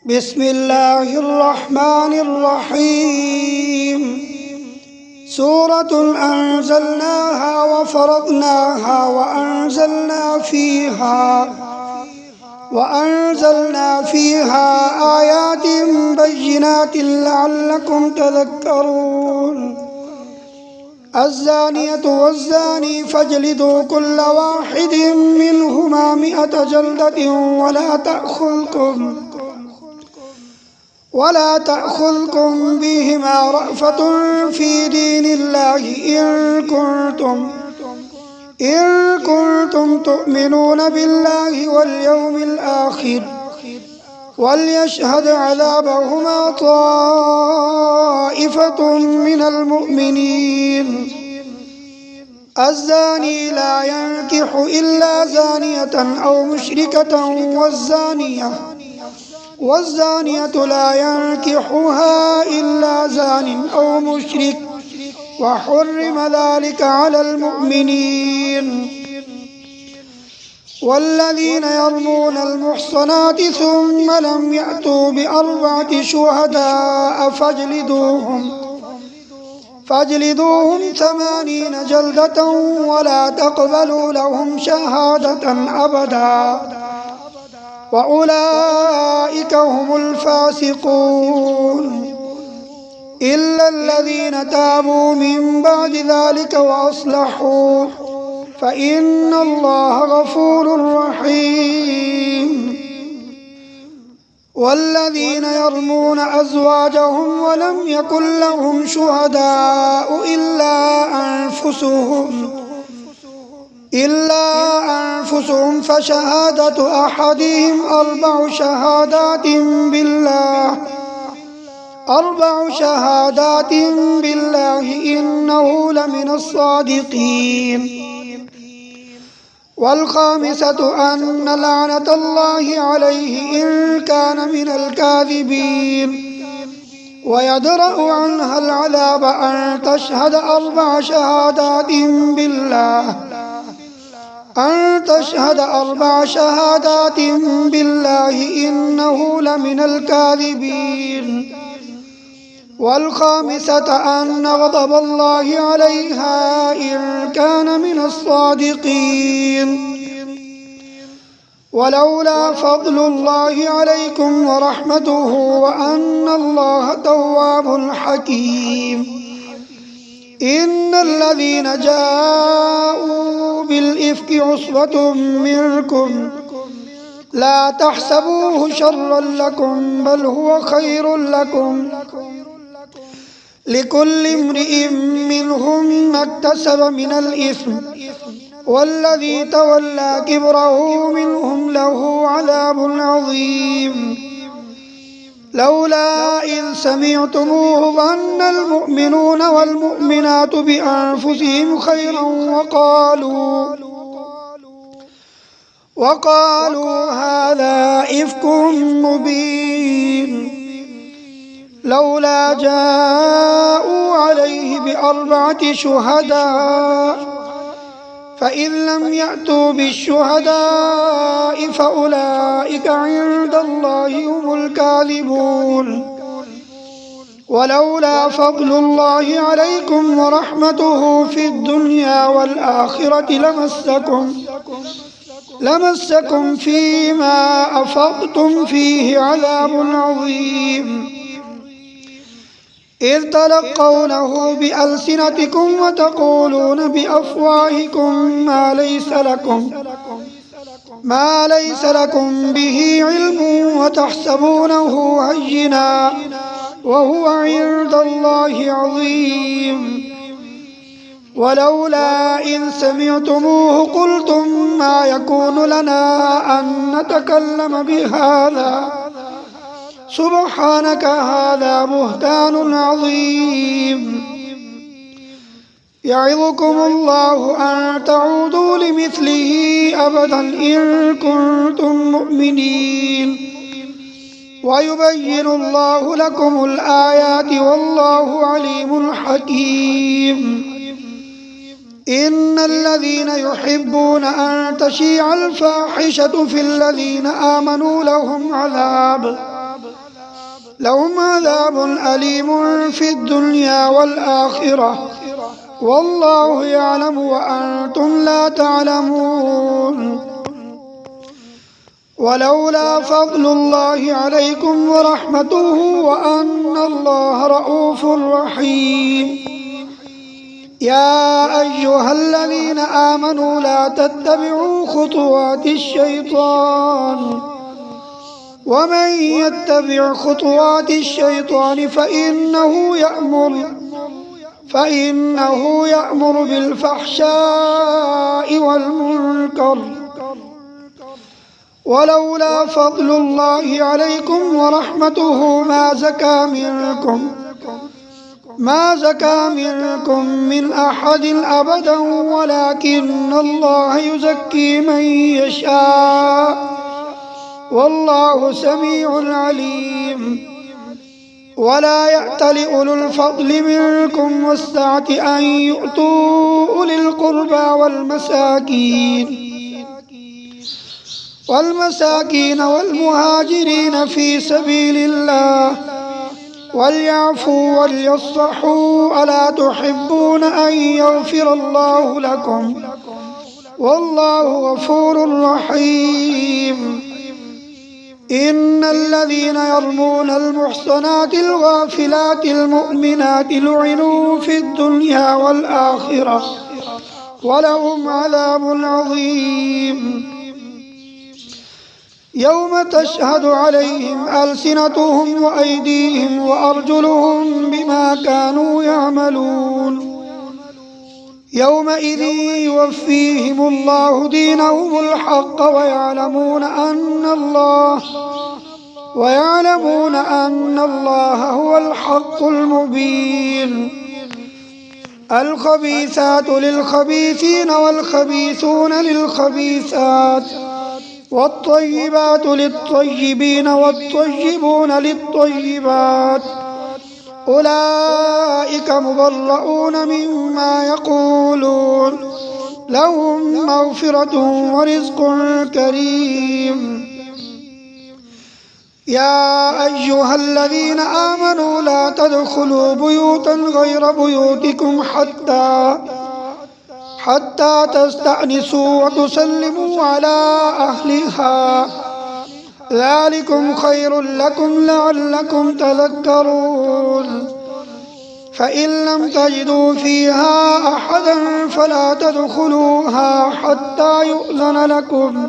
بسم الله الرحمن الرحيم. سورة أنزلناها وفرضناها وأنزلنا فيها آيات بينات لعلكم تذكرون. الزانية والزاني فاجلدوا كل واحد منهما 100 جلدة ولا تأخذكم بهما رأفة في دين الله إن كنتم تؤمنون بالله واليوم الآخر. وليشهد عذابهما طائفة من المؤمنين. الزاني لا ينكح إلا زانية أو مشركة والزانية لا ينكحها إلا زان أو مشرك وحرم ذلك على المؤمنين. والذين يرمون المحصنات ثم لم يأتوا ب4 شهداء فاجلدوهم 80 جلدة ولا تقبلوا لهم شهادة أبدا وأولئك هم الفاسقون. إلا الذين تابوا من بعد ذلك وأصلحوا فإن الله غفور رحيم. والذين يرمون أزواجهم ولم يكن لهم شهداء إلا أنفسهم فشهادة أحدهم 4 شهادات بالله إنه لمن الصادقين. والخامسة أن لعنة الله عليه إن كان من الكاذبين. ويدرأ عنها العذاب أن تشهد 4 شهادات بالله إنه لمن الكاذبين. والخامسة أن غضب الله عليها إن كان من الصادقين. ولولا فضل الله عليكم ورحمته وأن الله تواب حكيم. إن الذين جاءوا بالإفك عصبة منكم لا تحسبوه شرا لكم بل هو خير لكم. لكل امرئ منهم ما اكتسب من الإثم والذي تولى كبره منهم له عذاب عظيم. لولا إذ سمعتموه ظن المؤمنون والمؤمنات بأنفسهم خيرا وقالوا هذا إفك مبين. لولا جاءوا عليه ب4 شهداء فإذ لم يأتوا بالشهداء فأولئك عند الله هم الكاذبون. ولولا فضل الله عليكم ورحمته في الدنيا والآخرة لمسكم فيما أفضتم فيه عذاب عظيم. إذ تلقونه بألسنتكم وتقولون بأفواهكم ما ليس لكم به علم وتحسبونه هينا وهو عند الله عظيم. ولولا إذ سمعتموه قلتم ما يكون لنا أن نتكلم بهذا سبحانك هذا بهتان عظيم. يعظكم الله أن تعودوا لمثله أبدا إن كنتم مؤمنين. ويبين الله لكم الآيات والله عليم حكيم. إن الذين يحبون أن تشيع الفاحشة في الذين آمنوا لهم عذاب أليم في الدنيا والآخرة والله يعلم وأنتم لا تعلمون. ولولا فضل الله عليكم ورحمته وأن الله رؤوف رحيم. يا أيها الذين آمنوا لا تتبعوا خطوات الشيطان ومن يتبع خطوات الشيطان فإنه يأمر بالفحشاء والمنكر. ولولا فضل الله عليكم ورحمته ما زكى منكم من أحد أبدا ولكن الله يزكي من يشاء والله سميع عليم. ولا يأتل أولو الفضل منكم والسعة أن يؤتوا أولي القربى والمساكين والمهاجرين في سبيل الله وليعفوا وليصفحوا ألا تحبون أن يغفر الله لكم والله غفور رحيم. إن الذين يرمون المحصنات الغافلات المؤمنات لعنوا في الدنيا والآخرة ولهم عذاب عظيم. يوم تشهد عليهم ألسنتهم وأيديهم وأرجلهم بما كانوا يعملون. يومئذ يوفيهم الله دينهم الحق ويعلمون أن الله هو الحق المبين. الخبيثات للخبيثين والخبيثون للخبيثات والطيبات للطيبين والطيبون للطيبات أولئك مبرؤون مما يقولون لهم مغفرة ورزق كريم. يا أيها الذين آمنوا لا تدخلوا بيوتا غير بيوتكم حتى تستأنسوا وتسلموا على أهلها ذلكم خير لكم لعلكم تذكرون. فإن لم تجدوا فيها أحدا فلا تدخلوها حتى يؤذن لكم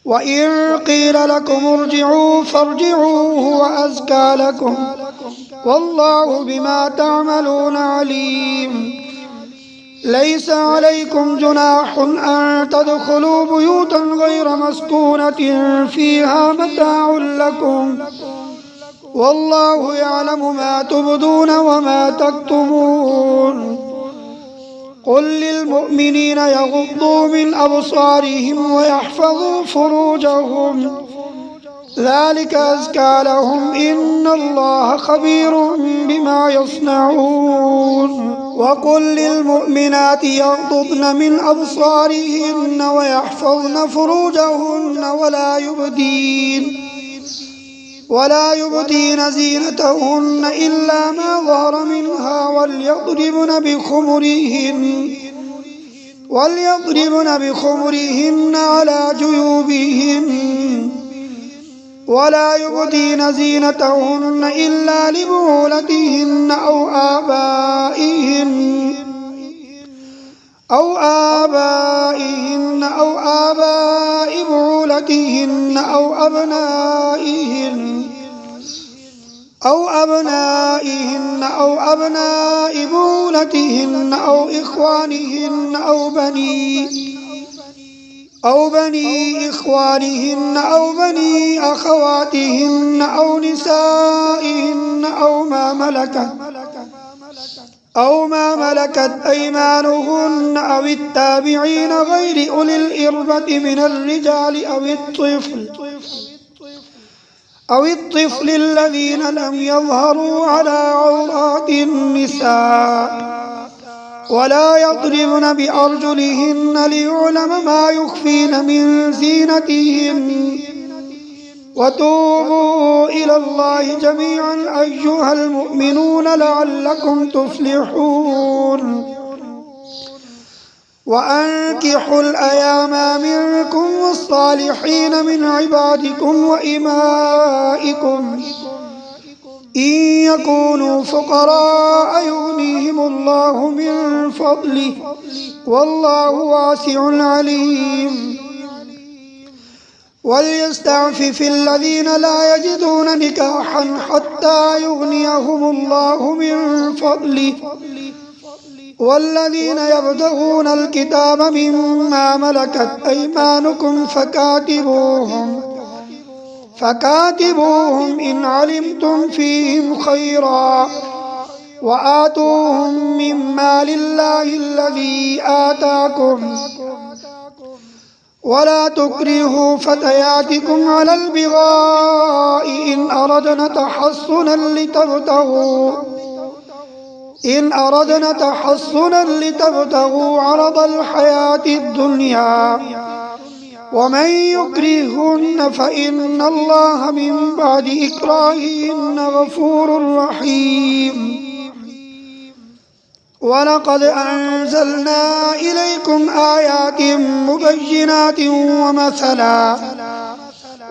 وإن قيل لكم ارجعوا فارجعوا هو أزكى لكم والله بما تعملون عليم. ليس عليكم جناح أن تدخلوا بيوتا غير مسكونة فيها متاع لكم والله يعلم ما تبدون وما تكتمون. قل للمؤمنين يغضوا من أبصارهم ويحفظوا فروجهم ذلك أزكى لهم إن الله خبير بما يصنعون. وقل للمؤمنات يغضضن من أبصارهن ويحفظن فروجهن ولا يبدين زينتهن إلا ما ظهر منها وليضربن بخمرهن على جيوبهن ولا يبدين زينتهن إلا لبعولتهن أو آبائهن أو آباء بعولتهن أو أبناء بعولتهن أو إخوانهن أو بني إخوانهن أو بني أخواتهن أو نسائهن أو ما ملكت أيمانهن أو التابعين غير أولي الإربة من الرجال أو الطفل الذين لم يظهروا على عورات النساء ولا يضربن بأرجلهن ليعلم ما يخفين من زينتهن وتوبوا إلى الله جميعا أيها المؤمنون لعلكم تفلحون وأنكحوا الأيام منكم والصالحين من عبادكم وإمائكم إن يكونوا فقراء يغنيهم الله من فضله والله واسع عليم وليستعفف الذين لا يجدون نكاحا حتى يغنيهم الله من فضله والذين يبتغون الكتاب مما ملكت أيمانكم فكاتبوهم إن علمتم فيهم خيرا وآتوهم مما لله الذي آتاكم ولا تكرهوا فتياتكم على البغاء إن أردنا تحصنا لتبتغوا عرض الحياة الدنيا ومن يكرهن فإن الله من بعد إكراههن غفور رحيم ولقد أنزلنا إليكم آيات مبينات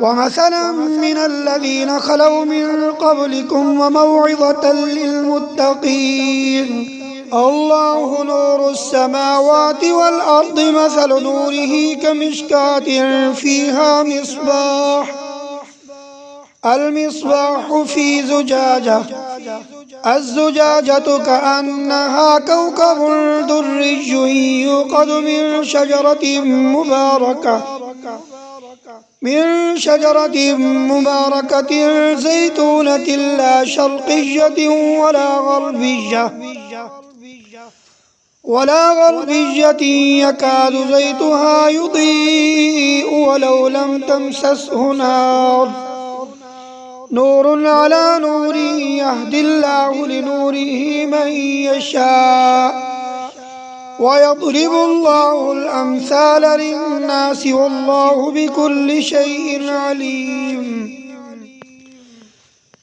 ومثلا من الذين خلوا من قبلكم وموعظة للمتقين الله نور السماوات والأرض مثل نوره كمشكاة فيها المصباح في زجاجة الزجاجة كأنها كوكب دري يوقد من شجرة مباركة زيتونة لا شرقية ولا غربية يكاد زيتها يضيء ولو لم تمسسه نور على نور يهدي الله لنوره من يشاء ويضرب الله الأمثال للناس والله بكل شيء عليم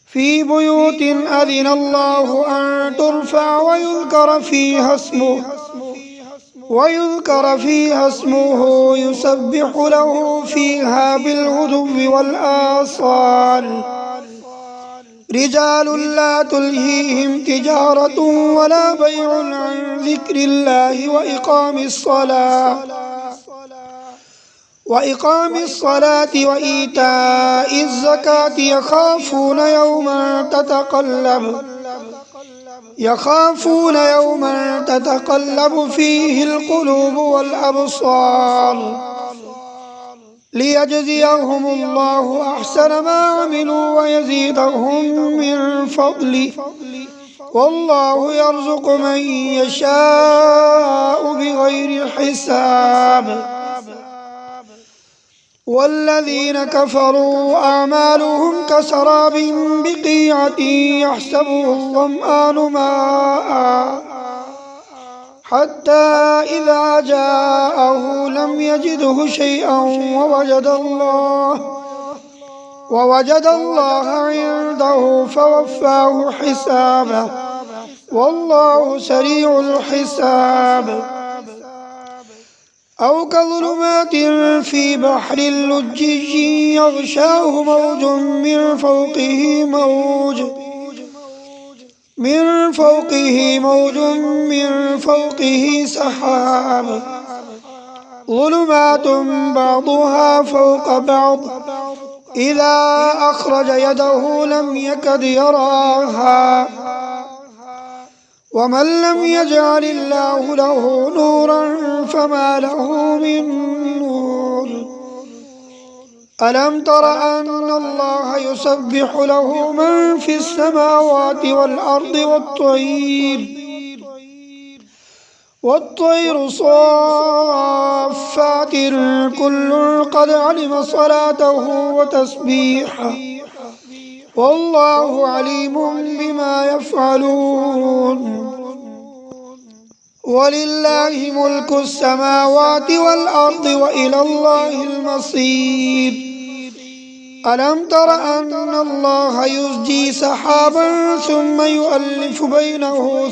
في بيوت أذن الله أن ترفع ويذكر فيها اسمه يسبح له فيها بالغدو والآصال رجال لا تلهيهم تجارة ولا بيع عن ذكر الله وإقام الصلاة وإيتاء الزكاة يخافون يوما تتقلب فيه القلوب والأبصار ليجزيهم الله أحسن ما عملوا ويزيدهم من فضله والله يرزق من يشاء بغير حساب والذين كفروا أعمالهم كسراب بقيعة يحسبه الظمآن ماء حتى إذا جاءه لم يجده شيئا ووجد الله عنده فوفاه حسابه والله سريع الحساب أو كظلمات في بحر لجي يغشاه موج من فوقه سحاب ظلمات بعضها فوق بعض إذا أخرج يده لم يكد يراها ومن لم يجعل الله له نورا فما له من نور ألم تر أن الله يسبح له من في السماوات والأرض والطير صافات كل قد علم صلاته وتسبيحه والله عليم بما يفعلون ولله ملك السماوات والأرض وإلى الله المصير ألم تر أن الله يزجي سحابا ثم يؤلف بينه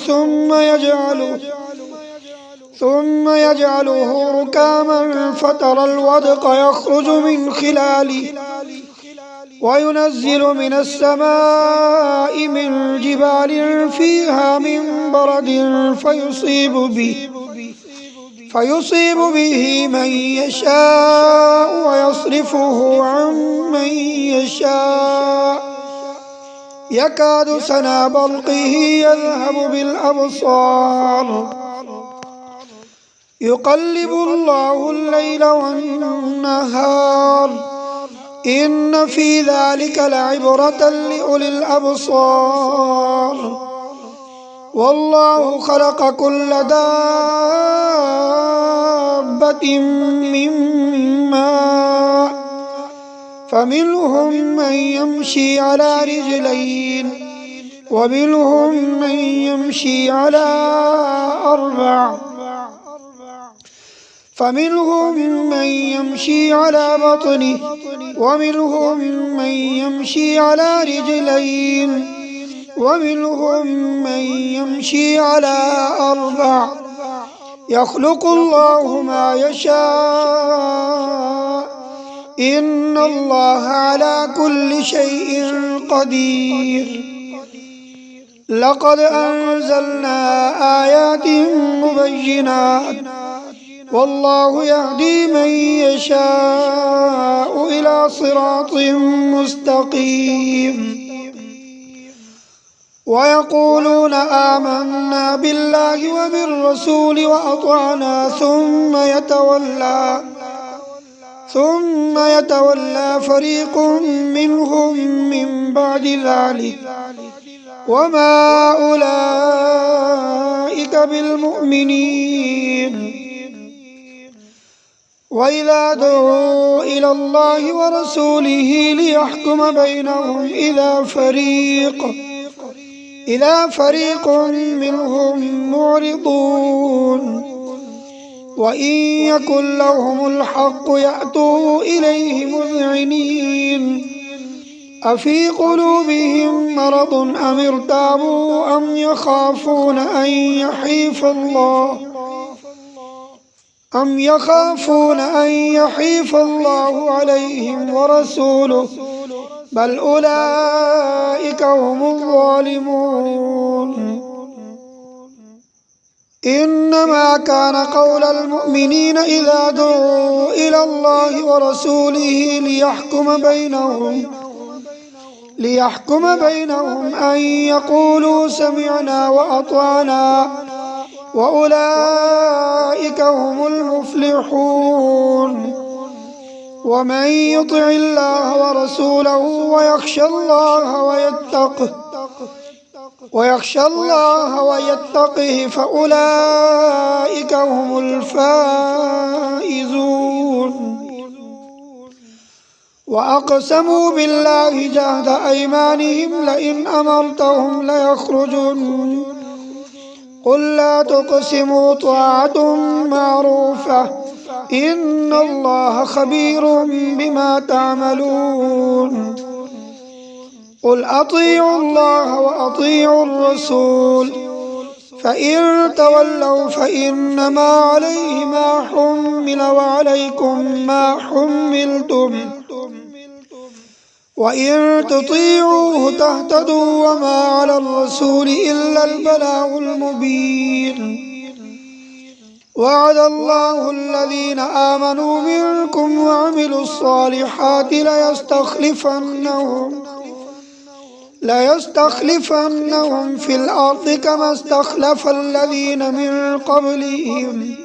ثم يجعله ركاما فترى الودق يخرج من خلاله وينزل من السماء من جبال فيها من برد فيصيب به من يشاء ويصرفه عن من يشاء يكاد سنا برقه يذهب بالأبصار يقلب الله الليل والنهار إن في ذلك لعبرة لأولي الأبصار والله خلق كل دابة من ماء فمنهم من يمشي على رجلين ومنهم من يمشي على أربع فمنهم من يمشي على بطنه ومنهم من يمشي على رجلين ومنهم من يمشي على أربع يخلق الله ما يشاء إن الله على كل شيء قدير لقد أنزلنا آيات مبينات والله يهدي من يشاء إلى صراط مستقيم ويقولون آمنا بالله وبالرسول وأطعنا ثم يتولى فريق منهم من بعد ذلك وما أولئك بالمؤمنين وإذا دعوا إلى الله ورسوله ليحكم بينهم إذا فريق منهم معرضون وإن يكن لهم الحق يأتوا إليه مذعنين أفي قلوبهم مرض أم ارتابوا أم يخافون أن يحيف الله عليهم ورسوله بل أولئك هم الظالمون إنما كان قول المؤمنين إذا دعوا إلى الله ورسوله ليحكم بينهم أن يقولوا سمعنا وأطعنا وأولئك هم المفلحون ومن يطع الله ورسوله ويخشى الله ويتقه فأولئك هم الفائزون وأقسموا بالله جهد أيمانهم لئن أمرتهم ليخرجن قل لا تقسموا طاعة معروفة إن الله خبير بما تعملون قل أطيعوا الله وأطيعوا الرسول فإن تولوا فإنما عليه ما حمل وعليكم ما حملتم وإن تطيعوه تهتدوا وما على الرسول إلا البلاغ المبين وعد الله الذين آمنوا منكم وعملوا الصالحات ليستخلفنهم في الأرض كما استخلف الذين من قبلهم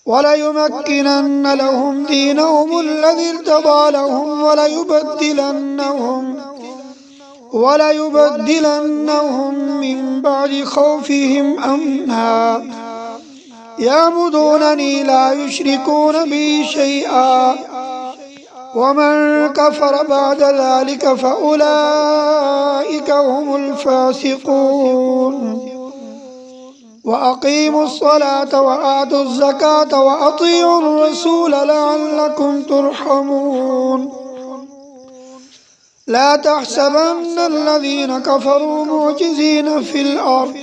وليمكنن لهم دينهم الذي ارتضى لهم وليبدلنهم من بعد خوفهم أمنا يعبدونني لا يشركون بي شيئا ومن كفر بعد ذلك فأولئك هم الفاسقون وأقيموا الصلاة وآتوا الزكاة وأطيعوا الرسول لعلكم ترحمون لا تحسبن الذين كفروا معجزين في الأرض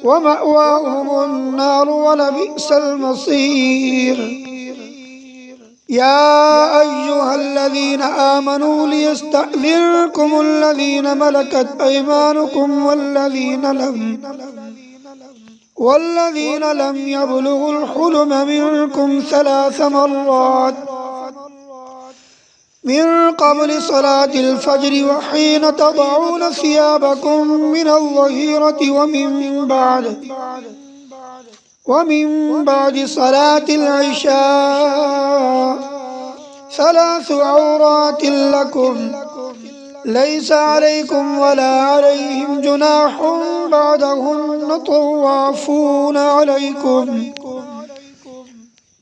ومأواهم النار ولبئس المصير يا أيها الذين آمنوا ليستأذنكم الذين ملكت أيمانكم والذين لم يبلغوا الحلم منكم 3 مرات من قبل صلاة الفجر وحين تضعون ثيابكم من الظهيرة ومن بعد صلاة العشاء 3 عورات لكم ليس عليكم ولا عليهم جناح بعدهن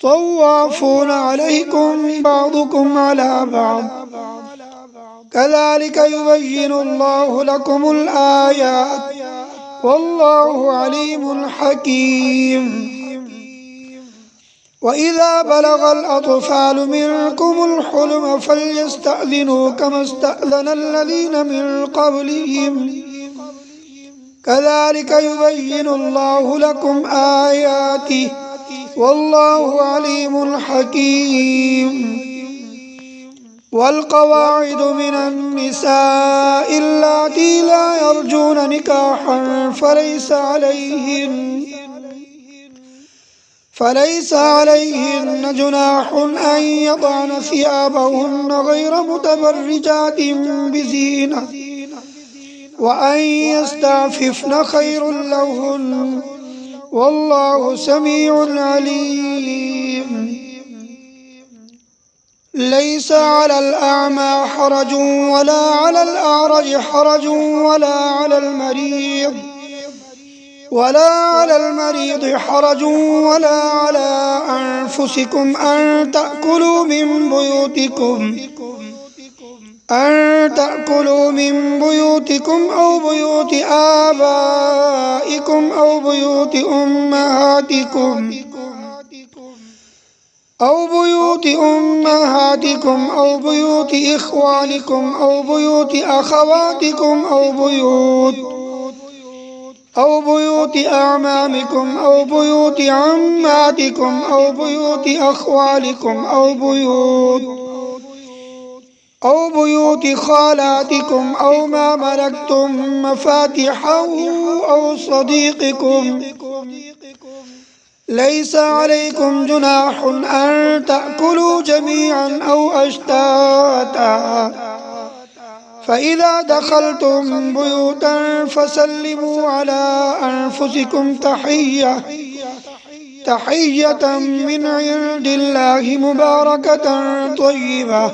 طوافون عليكم بعضكم على بعض كذلك يبين الله لكم الآيات والله عليم حكيم وإذا بلغ الأطفال منكم الحلم فليستأذنوا كما استأذن الذين من قبلهم كذلك يبين الله لكم آياته والله عليم حكيم والقواعد من النساء اللاتي لا يرجون نكاحا فليس عليهن جناح أن يضعن ثيابهن غير متبرجات بزينة وأن يستعففن خير لهن والله سميع عليم ليس على الأعمى حرج ولا على الأعرج حرج ولا على المريض حرج ولا على أنفسكم أن تأكلوا من بيوتكم أو بيوت آبائكم أو بيوت أمهاتكم أو بيوت إخوانكم أو بيوت أخواتكم أو بيوت أعمامكم أو بيوت عماتكم أو بيوت أخوالكم أو بيوت خالاتكم أو ما ملكتم مفاتحه أو صديقكم ليس عليكم جناح أن تأكلوا جميعا أو أشتاتا فإذا دخلتم بيوتا فسلموا على أنفسكم تحية من عند الله مباركة طيبة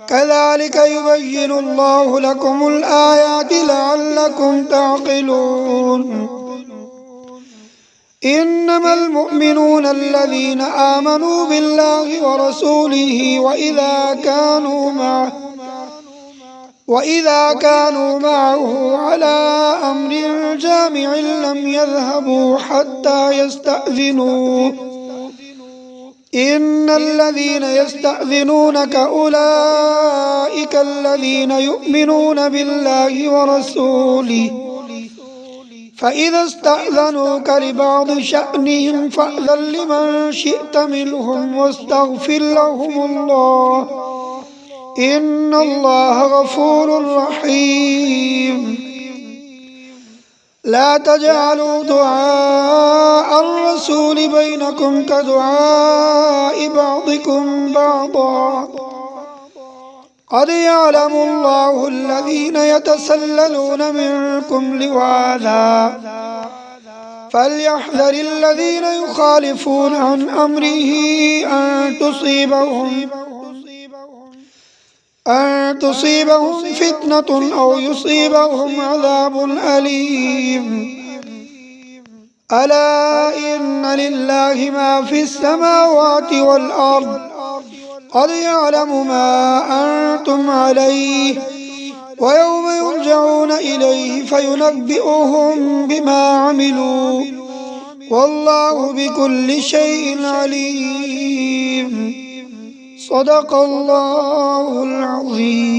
كذلك يبين الله لكم الآيات لعلكم تعقلون إنما المؤمنون الذين آمنوا بالله ورسوله وإذا كانوا معه على أمر جامع لم يذهبوا حتى يستأذنوه إن الذين يستأذنونك أولئك الذين يؤمنون بالله ورسوله فإذا استأذنوك لبعض شأنهم فأذن لمن شئت منهم واستغفر لهم الله إن الله غفور رحيم لا تجعلوا دعاء الرسول بينكم كدعاء بعضكم بعضا قد يعلم الله الذين يتسللون منكم لواذا فليحذر الذين يخالفون عن أمره أن تصيبهم فتنة أو يصيبهم عذاب أليم ألا إن لله ما في السماوات والأرض قد يعلم ما أنتم عليه ويوم يرجعون إليه فينبئهم بما عملوا والله بكل شيء عليم. صدق الله العظيم.